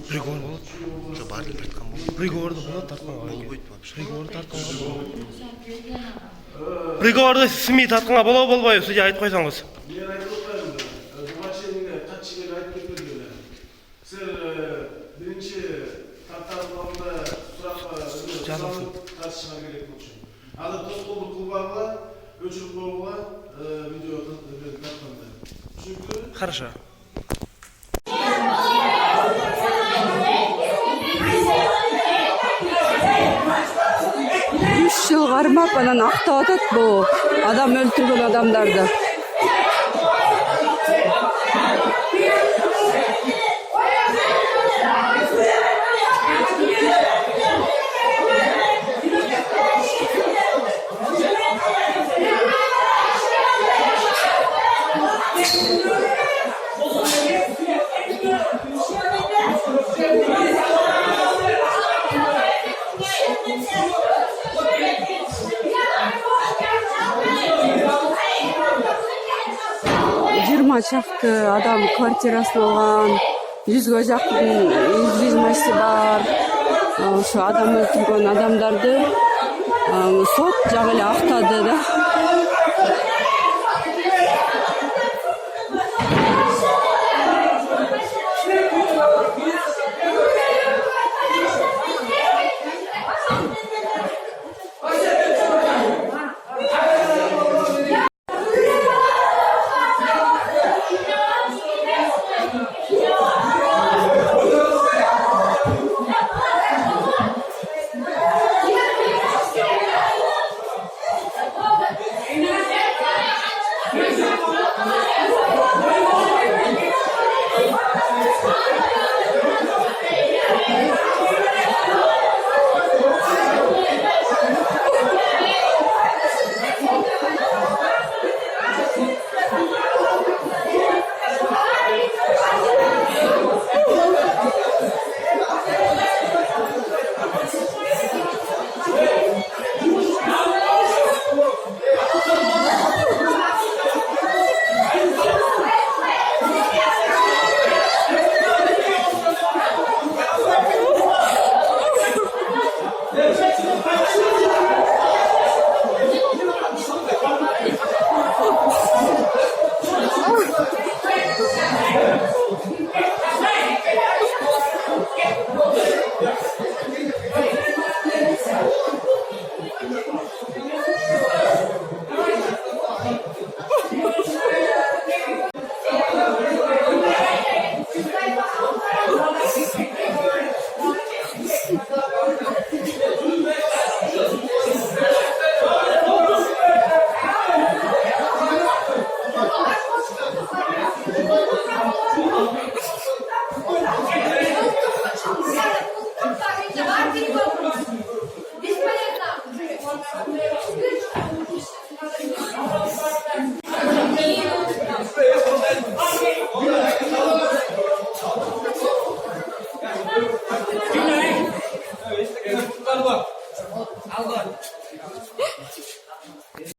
Приговор болот. Жок, баарын тарткан болот. Приговорду болот тартканга. Болбойт вообще. Приговорду тартканга болот. Приговорду СМИ тартканга болбойбу? Судья айтып койсоңуз. Мен айтып отурайын. Жумаченге каччы келип айтып кеткен эле. Силер биринчи тартканыңда суракка жазылсын. катышыңар керек болчу. Аны тоскоолдук кылбагыла, өчүрүп коюуга видео тартканда. Түшүндүрбү? Хорошо. 3 жыл кармап анан актап атат бул адам өлтүргөн адамдарды. Чакты адам квартирасын алган, 100га жакын недвижимости бар. Ошо адам өлтүргөн адамдарды сот жагы эле актады да.